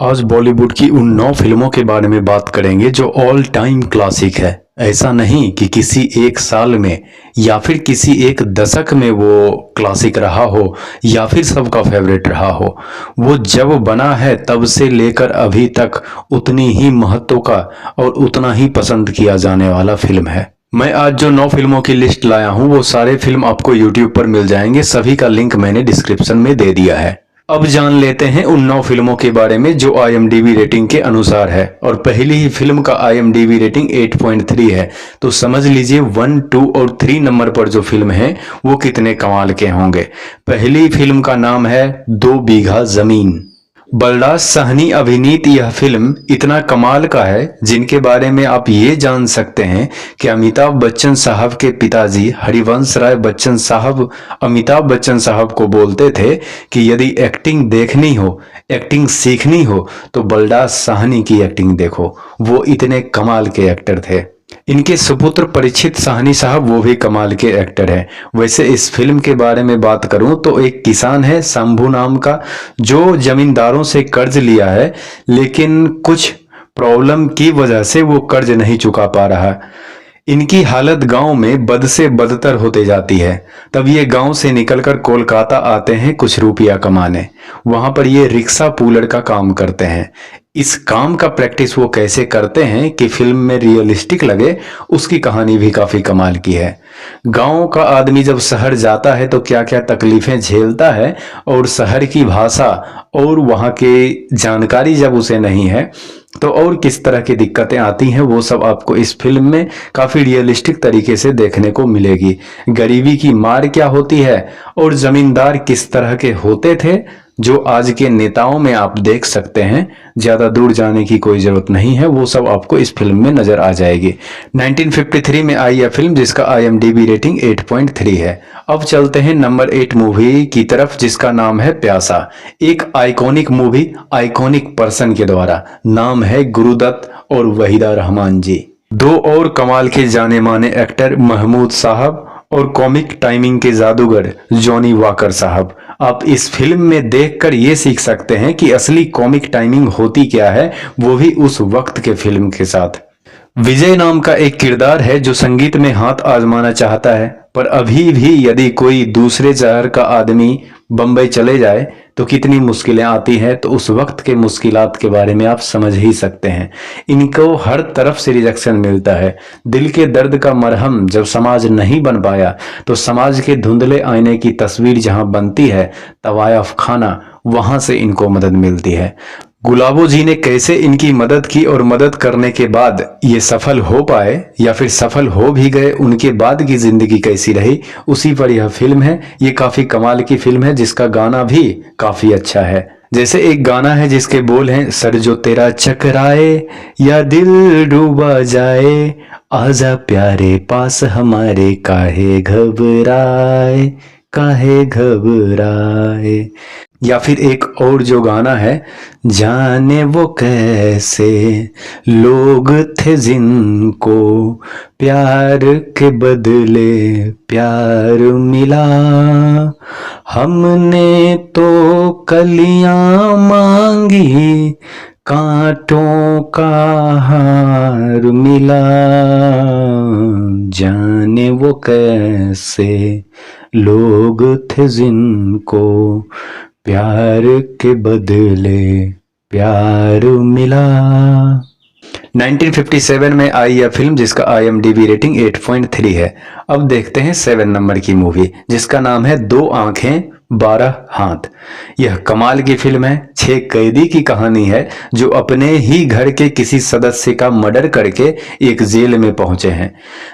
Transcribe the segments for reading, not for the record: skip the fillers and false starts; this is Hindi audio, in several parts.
आज बॉलीवुड की उन 9 फिल्मों के बारे में बात करेंगे जो ऑल टाइम क्लासिक है। ऐसा नहीं कि किसी एक साल में या फिर किसी एक दशक में वो क्लासिक रहा हो या फिर सबका फेवरेट रहा हो। वो जब बना है तब से लेकर अभी तक उतनी ही महत्व का और उतना ही पसंद किया जाने वाला फिल्म है। मैं आज जो 9 फिल्मों की लिस्ट लाया हूँ वो सारे फिल्म आपको यूट्यूब पर मिल जाएंगे। सभी का लिंक मैंने डिस्क्रिप्शन में दे दिया है। अब जान लेते हैं उन 9 फिल्मों के बारे में जो IMDb रेटिंग के अनुसार है। और पहली ही फिल्म का IMDb रेटिंग 8.3 है। तो समझ लीजिए 1, 2 और 3 नंबर पर जो फिल्म है वो कितने कमाल के होंगे। पहली फिल्म का नाम है 2 बीघा जमीन। बलराज साहनी अभिनीत यह फिल्म इतना कमाल का है जिनके बारे में आप ये जान सकते हैं कि अमिताभ बच्चन साहब के पिताजी हरिवंश राय बच्चन साहब अमिताभ बच्चन साहब को बोलते थे कि यदि एक्टिंग देखनी हो, एक्टिंग सीखनी हो तो बलराज साहनी की एक्टिंग देखो। वो इतने कमाल के एक्टर थे। इनके सुपुत्र परीक्षित साहनी साहब वो भी कमाल के एक्टर हैं। वैसे इस फिल्म के बारे में बात करूं तो एक किसान है शंभू नाम का, जो जमींदारों से कर्ज लिया है, लेकिन कुछ प्रॉब्लम की वजह से वो कर्ज नहीं चुका पा रहा। इनकी हालत गांव में बद से बदतर होते जाती है। तब ये गांव से निकलकर कोलकाता आते हैं कुछ रुपया कमाने। वहां पर ये रिक्शा पुलर का काम करते हैं। इस काम का प्रैक्टिस वो कैसे करते हैं कि फिल्म में रियलिस्टिक लगे, उसकी कहानी भी काफी कमाल की है। गांव का आदमी जब शहर जाता है तो क्या क्या तकलीफें झेलता है, और शहर की भाषा और वहां की जानकारी जब उसे नहीं है तो और किस तरह की दिक्कतें आती हैं, वो सब आपको इस फिल्म में काफी रियलिस्टिक तरीके से देखने को मिलेगी। गरीबी की मार क्या होती है और जमींदार किस तरह के होते थे, जो आज के नेताओं में आप देख सकते हैं। ज्यादा दूर जाने की कोई जरूरत नहीं है, वो सब आपको इस फिल्म में नजर आ जाएगी। 1953 में आई यह फिल्म जिसका IMDb रेटिंग 8.3 है। अब चलते हैं नंबर 8 मूवी की तरफ जिसका नाम है प्यासा। एक आइकॉनिक मूवी आइकॉनिक पर्सन के द्वारा। नाम है गुरुदत्त और वहीदा रहमान जी। दो और कमाल के जाने माने एक्टर महमूद साहब और कॉमिक टाइमिंग के जादूगर जॉनी वॉकर साहब। आप इस फिल्म में देखकर ये सीख सकते हैं कि असली कॉमिक टाइमिंग होती क्या है, वो भी उस वक्त के फिल्म के साथ। विजय नाम का एक किरदार है जो संगीत में हाथ आजमाना चाहता है, पर अभी भी यदि कोई दूसरे शहर का आदमी बंबई चले जाए तो कितनी मुश्किलें आती हैं, तो उस वक्त के मुश्किलात के बारे में आप समझ ही सकते हैं। इनको हर तरफ से रिजेक्शन मिलता है। दिल के दर्द का मरहम जब समाज नहीं बन पाया तो समाज के धुंधले आईने की तस्वीर जहां बनती है, तवायफ खाना, वहां से इनको मदद मिलती है। गुलाबो जी ने कैसे इनकी मदद की और मदद करने के बाद ये सफल हो पाए या फिर सफल हो भी गए, उनके बाद की जिंदगी कैसी रही, उसी पर यह फिल्म है। ये काफी कमाल की फिल्म है जिसका गाना भी काफी अच्छा है। जैसे एक गाना है जिसके बोल हैं, सर जो तेरा चकराए या दिल डूबा जाए, आजा प्यारे पास हमारे, काहे घबराए काहे घबराए। या फिर एक और जो गाना है, जाने वो कैसे लोग थे जिनको प्यार के बदले प्यार मिला, हमने तो कलियां मांगी कांटों का हार मिला, जाने वो कैसे लोग थे जिनको प्यार के बदले प्यार मिला। 1957 में आई यह फिल्म जिसका IMDb रेटिंग 8.3 है। अब देखते हैं 7 नंबर की मूवी जिसका नाम है 2 आंखें 12 हाथ। यह कमाल की फिल्म है। 6 कैदी की कहानी है जो अपने ही घर के किसी सदस्य का मर्डर करके एक जेल में पहुंचे हैं,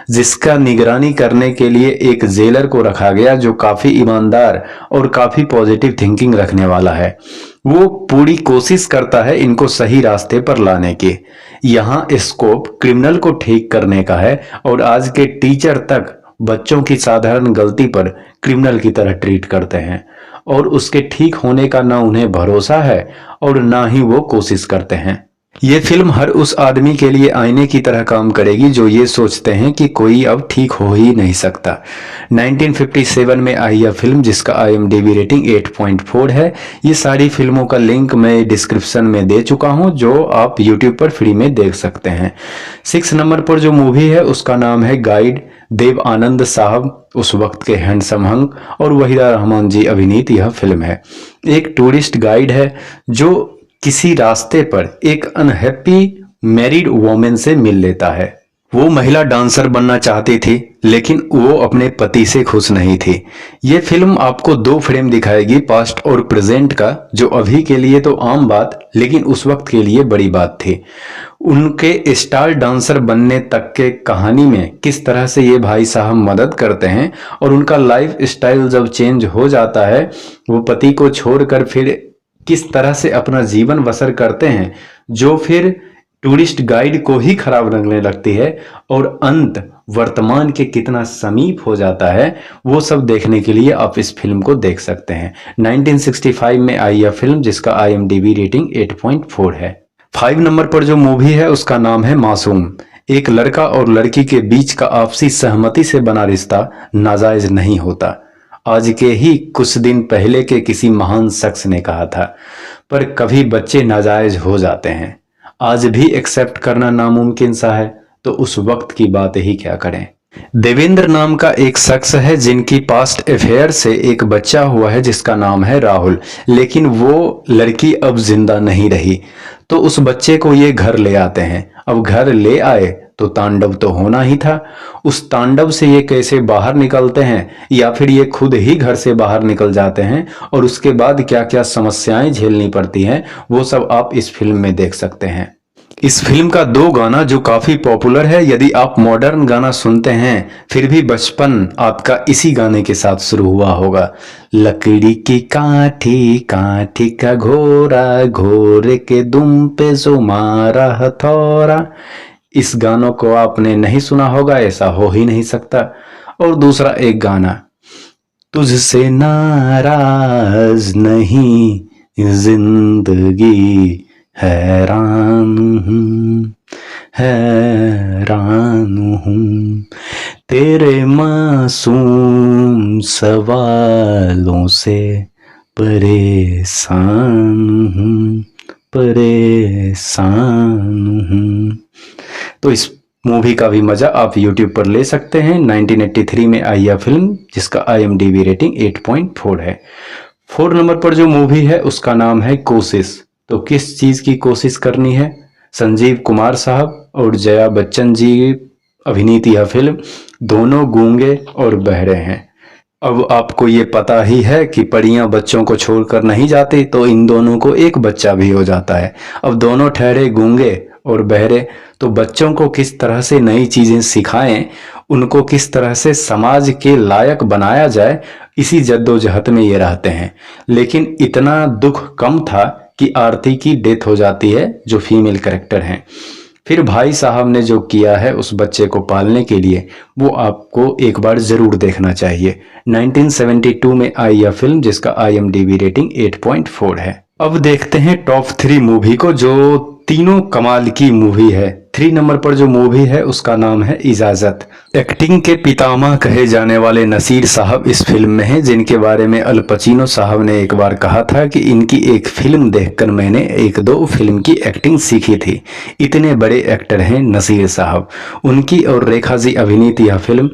जिसका निगरानी करने के लिए एक जेलर को रखा गया जो काफी ईमानदार और काफी पॉजिटिव थिंकिंग रखने वाला है। वो पूरी कोशिश करता है इनको सही रास्ते पर लाने की। यहाँ स्कोप क्रिमिनल को ठीक करने का है और आज के टीचर तक बच्चों की साधारण गलती पर क्रिमिनल की तरह ट्रीट करते हैं, और उसके ठीक होने का ना उन्हें भरोसा है और ना ही वो कोशिश करते हैं। ये फिल्म हर उस आदमी के लिए आईने की तरह काम करेगी जो ये सोचते हैं कि कोई अब ठीक हो ही नहीं सकता। 1957 में आई यह फिल्म जिसका IMDb रेटिंग 8.4 है। ये सारी फिल्मों का लिंक मैं डिस्क्रिप्शन में दे चुका हूं जो आप YouTube पर फ्री में देख सकते हैं। 6 नंबर पर जो मूवी है उसका नाम है गाइड। देव आनंद साहब उस वक्त के हैंडसम हंक और वहीदा रहमान जी अभिनीत यह फिल्म है। एक टूरिस्ट गाइड है जो किसी रास्ते पर एक अनहैप्पी मैरिड वोमेन से मिल लेता है। वो महिला डांसर बनना चाहती थी लेकिन वो अपने पति से खुश नहीं थी। ये फिल्म आपको दो फ्रेम दिखाएगी, पास्ट और प्रेजेंट का, जो अभी के लिए तो आम बात लेकिन उस वक्त के लिए बड़ी बात थी। उनके स्टार डांसर बनने तक के कहानी में किस तरह से ये भाई साहब मदद करते हैं और उनका लाइफ स्टाइल जब चेंज हो जाता है, वो पति को छोड़कर फिर किस तरह से अपना जीवन बसर करते हैं, जो फिर टूरिस्ट गाइड को ही खराब लगने लगती है और अंत वर्तमान के कितना समीप हो जाता है, वो सब देखने के लिए आप इस फिल्म को देख सकते हैं। 1965 में आई यह फिल्म जिसका IMDb रेटिंग 8.4 है। 5 नंबर पर जो मूवी है उसका नाम है मासूम। एक लड़का और लड़की के बीच का आपसी सहमति से बना रिश्ता नाजायज नहीं होता। आज के ही कुछ दिन पहले के किसी महान शख्स ने कहा था, पर कभी बच्चे नाजायज हो जाते हैं। आज भी एक्सेप्ट करना नामुमकिन सा है, तो उस वक्त की बात ही क्या करें। देवेंद्र नाम का एक शख्स है जिनकी पास्ट अफेयर से एक बच्चा हुआ है जिसका नाम है राहुल, लेकिन वो लड़की अब जिंदा नहीं रही, तो उस बच्चे को ये घर ले आते हैं। अब घर ले आए तो तांडव तो होना ही था। उस तांडव से ये कैसे बाहर निकलते हैं या फिर ये खुद ही घर से बाहर निकल जाते हैं और उसके बाद क्या क्या समस्याएं झेलनी पड़ती हैं, वो सब आप इस फिल्म में देख सकते हैं। इस फिल्म का दो गाना जो काफी पॉपुलर है, यदि आप मॉडर्न गाना सुनते हैं फिर भी बचपन आपका इसी गाने के साथ शुरू हुआ होगा। लकड़ी की काठी काठी का घोड़ा, घोड़े के दुम पे जो मारा हथौड़ा। इस गानों को आपने नहीं सुना होगा, ऐसा हो ही नहीं सकता। और दूसरा एक गाना, तुझसे नाराज नहीं जिंदगी, हैरान हूँ हैरान हूँ, तेरे मासूम सवालों से परेशान हूँ परेशान हूँ। तो इस मूवी का भी मजा आप YouTube पर ले सकते हैं। 1983 में आई यह फिल्म जिसका IMDb रेटिंग 8.4 है। 4 नंबर पर जो मूवी है उसका नाम है कोशिश। तो किस चीज की कोशिश करनी है? संजीव कुमार साहब और जया बच्चन जी अभिनीत यह फिल्म, दोनों गूंगे और बहरे हैं। अब आपको ये पता ही है कि परियां बच्चों को छोड़कर नहीं जाती, तो इन दोनों को एक बच्चा भी हो जाता है। अब दोनों ठहरे गूंगे और बहरे, तो बच्चों को किस तरह से नई चीजें सिखाएं, उनको किस तरह से समाज के लायक बनाया जाए, इसी जद्दोजहद में ये रहते हैं। लेकिन इतना दुख कम था कि आरती की डेथ हो जाती है, जो फीमेल कैरेक्टर हैं। फिर भाई साहब ने जो किया है उस बच्चे को पालने के लिए, वो आपको एक बार जरूर देखना चाहिए। 1972 में आई यह फिल्म जिसका IMDb रेटिंग 8.4 है। अब देखते हैं टॉप 3 मूवी को, जो तीनों कमाल की मूवी है। 3 नंबर पर जो मूवी है उसका नाम है इजाजत। एक्टिंग के पितामह कहे जाने वाले नसीर साहब इस फिल्म में हैं, जिनके बारे में अल पचीनो साहब ने एक बार कहा था कि इनकी एक फिल्म देखकर मैंने 1-2 फिल्म की एक्टिंग सीखी थी। इतने बड़े एक्टर हैं नसीर साहब। उनकी और रेखा जी अभिनीत यह फिल्म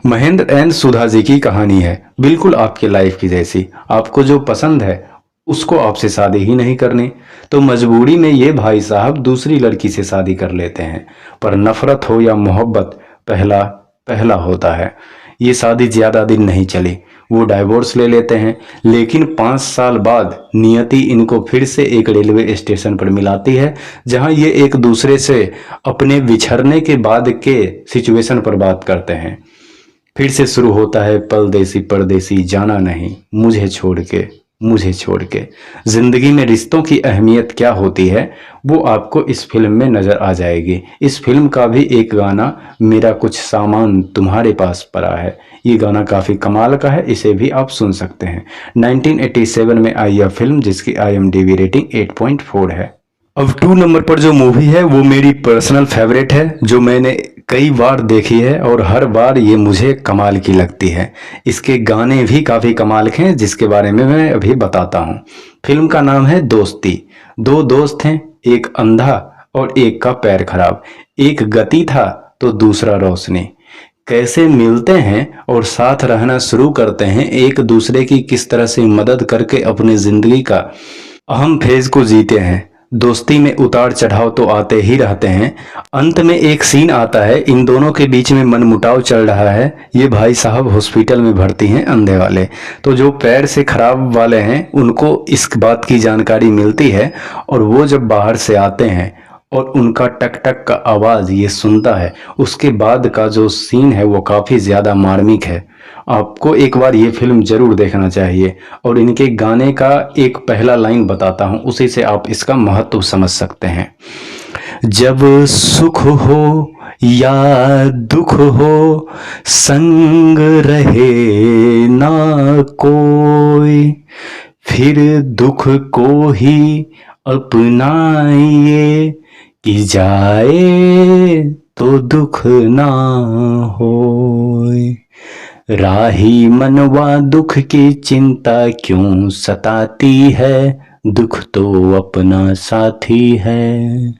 महेंद्र एंड सुधा जी की कहानी है, बिल्कुल आपके लाइफ की जैसी। आपको जो पसंद है उसको आपसे शादी ही नहीं करनी, तो मजबूरी में ये भाई साहब दूसरी लड़की से शादी कर लेते हैं। पर नफरत हो या मोहब्बत, पहला पहला होता है। ये शादी ज्यादा दिन नहीं चली, वो डाइवोर्स ले लेते हैं। लेकिन 5 साल बाद नियति इनको फिर से एक रेलवे स्टेशन पर मिलाती है, जहां ये एक दूसरे से अपने बिछड़ने के बाद के सिचुएशन पर बात करते हैं। फिर से शुरू होता है परदेसी परदेसी जाना नहीं, मुझे छोड़ के। जिंदगी में रिश्तों की अहमियत क्या होती है वो आपको इस फिल्म में नजर आ जाएगी। इस फिल्म का भी एक गाना, मेरा कुछ सामान तुम्हारे पास पड़ा है, ये गाना काफी कमाल का है, इसे भी आप सुन सकते हैं। 1987 में आई यह फिल्म जिसकी IMDb रेटिंग 8.4 है। अब 2 नंबर पर जो मूवी है वो मेरी पर्सनल फेवरेट है, जो मैंने कई बार देखी है और हर बार ये मुझे कमाल की लगती है। इसके गाने भी काफ़ी कमाल के हैं, जिसके बारे में मैं अभी बताता हूँ। फिल्म का नाम है दोस्ती। दो दोस्त हैं, एक अंधा और एक का पैर खराब। एक गति था तो दूसरा रोशनी। कैसे मिलते हैं और साथ रहना शुरू करते हैं, एक दूसरे की किस तरह से मदद करके अपनी जिंदगी का अहम फेज को जीते हैं। दोस्ती में उतार चढ़ाव तो आते ही रहते हैं। अंत में एक सीन आता है, इन दोनों के बीच में मनमुटाव चल रहा है। ये भाई साहब हॉस्पिटल में भर्ती हैं, अंधे वाले। तो जो पैर से खराब वाले हैं उनको इस बात की जानकारी मिलती है, और वो जब बाहर से आते हैं और उनका टक टक का आवाज़ ये सुनता है, उसके बाद का जो सीन है वो काफ़ी ज़्यादा मार्मिक है। आपको एक बार ये फिल्म ज़रूर देखना चाहिए। और इनके गाने का एक पहला लाइन बताता हूँ, उसी से आप इसका महत्व समझ सकते हैं। जब सुख हो या दुख हो, संग रहे ना कोई, फिर दुख को ही अपनाइए, कि जाए तो दुख ना होए। राही मनवा दुख की चिंता क्यों सताती है, दुख तो अपना साथी है।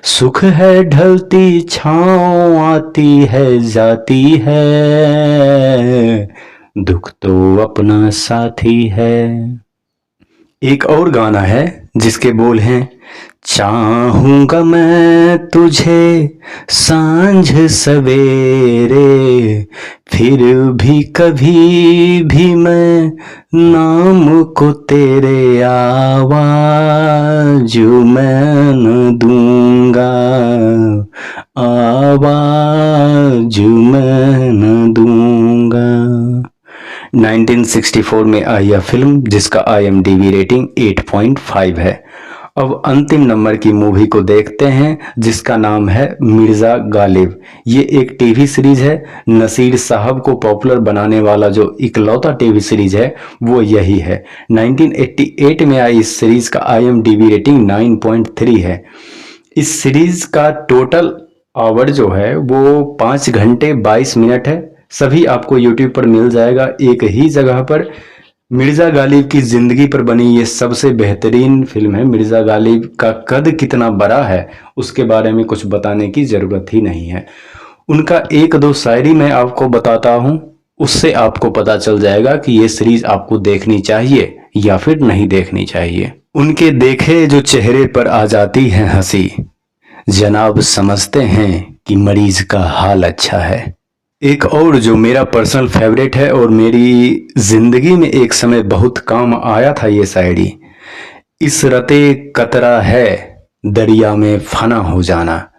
सुख है ढलती छाँव आती है जाती है, दुख तो अपना साथी है। एक और गाना है जिसके बोल हैं, चाहूंगा मैं तुझे सांझ सवेरे, फिर भी कभी भी मैं नाम को तेरे आवाज मैं न दूंगा, आवाज मैं न दूंगा। 1964 में आई यह फिल्म, जिसका IMDb रेटिंग 8.5 है। अब अंतिम नंबर की मूवी को देखते हैं, जिसका नाम है मिर्ज़ा गालिब। ये एक टीवी सीरीज है। नसीर साहब को पॉपुलर बनाने वाला जो इकलौता टीवी सीरीज है वो यही है। 1988 में आई इस सीरीज का IMDb रेटिंग 9.3 है। इस सीरीज का टोटल आवर जो है वो 5 घंटे 22 मिनट है। सभी आपको YouTube पर मिल जाएगा, एक ही जगह पर। मिर्ज़ा गालिब की ज़िंदगी पर बनी ये सबसे बेहतरीन फिल्म है। मिर्ज़ा गालिब का कद कितना बड़ा है उसके बारे में कुछ बताने की ज़रूरत ही नहीं है। उनका एक दो शायरी मैं आपको बताता हूँ, उससे आपको पता चल जाएगा कि ये सीरीज आपको देखनी चाहिए या फिर नहीं देखनी चाहिए। उनके देखे जो चेहरे पर आ जाती है हंसी, जनाब समझते हैं कि मरीज का हाल अच्छा है। एक और जो मेरा पर्सनल फेवरेट है और मेरी ज़िंदगी में एक समय बहुत काम आया था ये शायरी, इस रते कतरा है दरिया में फना हो जाना,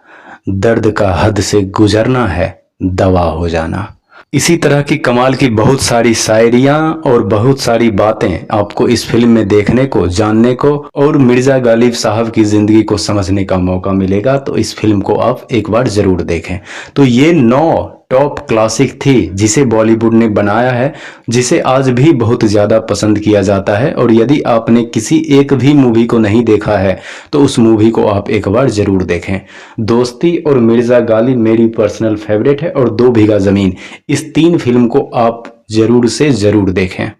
दर्द का हद से गुजरना है दवा हो जाना। इसी तरह की कमाल की बहुत सारी शायरियाँ और बहुत सारी बातें आपको इस फिल्म में देखने को, जानने को और मिर्ज़ा गालिब साहब की ज़िंदगी को समझने का मौका मिलेगा। तो इस फिल्म को आप एक बार ज़रूर देखें। तो ये 9 टॉप क्लासिक थी जिसे बॉलीवुड ने बनाया है, जिसे आज भी बहुत ज़्यादा पसंद किया जाता है। और यदि आपने किसी एक भी मूवी को नहीं देखा है तो उस मूवी को आप एक बार ज़रूर देखें। दोस्ती और मिर्ज़ा गालिब मेरी पर्सनल फेवरेट है, और 2 बीघा ज़मीन, इस 3 फिल्म को आप ज़रूर से ज़रूर देखें।